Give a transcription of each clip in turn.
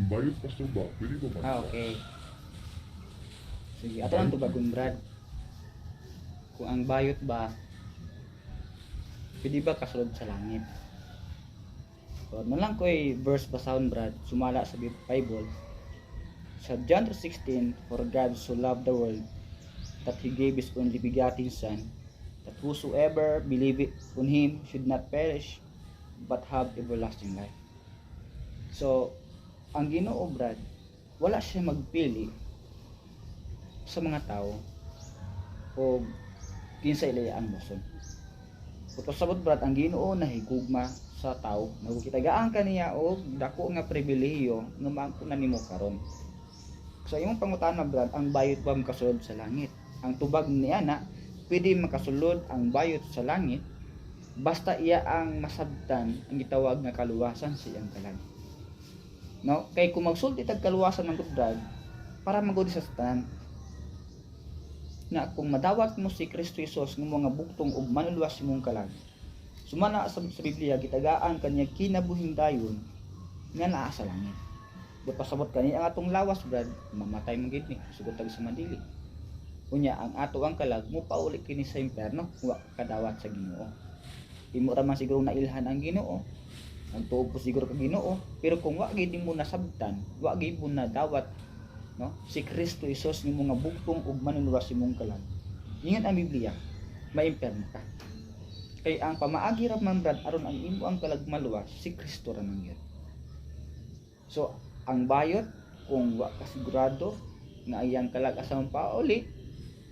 bayot pa sa ba, pwede ba man? Okay. Sige, ato lang tubagon Brad. Kung ang bayot ba, pwede ba kasulod sa langit? So, ano lang ko verse basahon Brad, sumala sa Bible. Sa John 3:16, for God so loved the world that He gave His only begotten Son, that whosoever believeth on Him should not perish, but have everlasting life. So, ang Ginoo Brad, wala siya magpili sa mga tao o kinsa ilaya ang moson. Kung sabot Brad, ang Ginoo nahigugma sa tao, nagkitagaan kaniya og dako nga pribilehiyo nga maangkunan nimo karon. So imong pangutana Brad, ang bayot ba makasulod sa langit? Ang tubag niya na pwede makasulod ang bayot sa langit basta iya ang masabtan ang gitawag nga kaluwasan sa iyang kalag. No, kay kung magsulti tag kaluwasan ng Brad para magudi sa tanan na kung madawat mo si Kristo Jesus ng mga buktong ug manuluwas imong kalag. Sumala sa Biblia gitagaan kanya kinabuhing dayon nga naa sa langit. Di pasabot kaniya ang atong lawas Brad, mamatay man gid ni sugod tag sa madili. Unya ang ato ang kalag mo pauli kini sa impierno wa kadawat sa Ginoo. Imo ra man siguro nailhan ang Ginoo. Nagtuo po siguro ka Ginoo, pero kung wa gid mo nasabtan, wa gid mo nadawat no si Kristo Jesus ni mga buktong ug manuluwas imong kalag. Ingon ang Biblia, maimpierno ka. Kay ang pamaagi ra man Brad aron ang imo ang kalag maluwas si Kristo ra man gyud. So ang bayot kung wa ka sigurado nga iyang kalag asa man pauli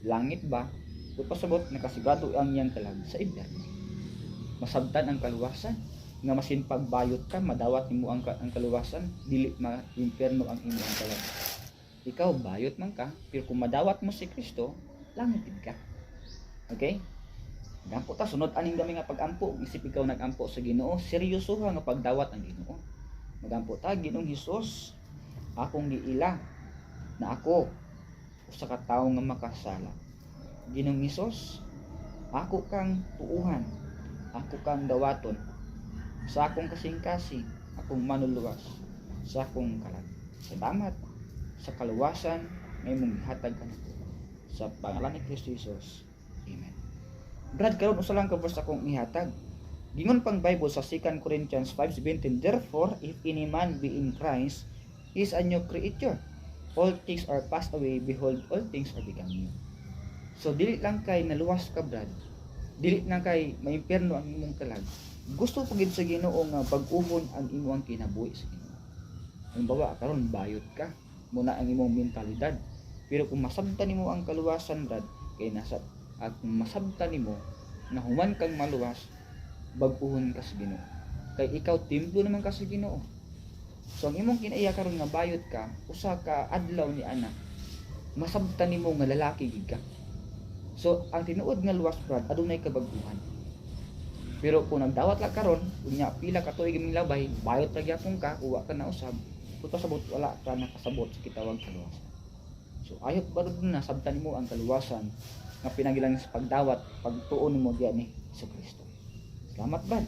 langit ba kung pasabot nakasigado ang iyang kalag sa impierno. Masabtan ang kaluwasan nga masin pagbayot ka madawat nimo ang kaluwasan dili ma-impierno ang imo ang kalag. Ikaw bayot man ka pero kung madawat mo si Kristo langit ka. Okay? Gampo ta sunod aning dami nga pagampo isip ikaw nagampo sa Ginoo seryoso nga pagdawat ang Ginoo. Magampo ta Ginoong Hesus akong giila na ako usa ka tawo nga makasala. Ginoong Hesus ako kang tuuhan, ako kang dawaton sa akong kasing-kasing, akong manuluwas sa akong kalag. Salamat sa kaluwasan nga imong gihatag kanako sa pangalan ni Kristo Jesus. Amen. Brad, karon usa lang ka verse akong ihatag. Gingon pang Bible sa 2 Corinthians 5:17, therefore if any man be in Christ, he is a new creature. All things are passed away, behold, all things are become new. So dili lang kay naluwas ka Brad, dili lang kay maimpierno ang imong kalag. Gusto pagid sa Ginoo nga bag-uhon ang imong kinabuhi sa Ginoo. Halimbawa karon bayot ka, muna ang imong mentalidad. Pero kung masabtan nimo ang kaluwasan Brad, kay nasa at kung masabtan nimo na human kang maluwas, bag-uhon ka sa Ginoo. Kay ikaw templo naman ka sa Ginoo. So ang imong kinaiya karon nga bayot ka, usa ka adlaw ni ana. Masabtan nimo nga lalaki gid ka. So ang tinuod nga luwas Brad, adunay kabag-uhan. Pero kung nagdawat lang karon, unya pila ka tuig imong labay, bayot ra gyapon ka, uwa ka na usab. Kung pasabot wala ka nakasabot sa kitawag kaluwasan. So ayok barud na sabtan nimo ang kaluwasan nga pinagilang sa pagdawat, pagtuon nimo diyan ni Kristo. Salamat Brad.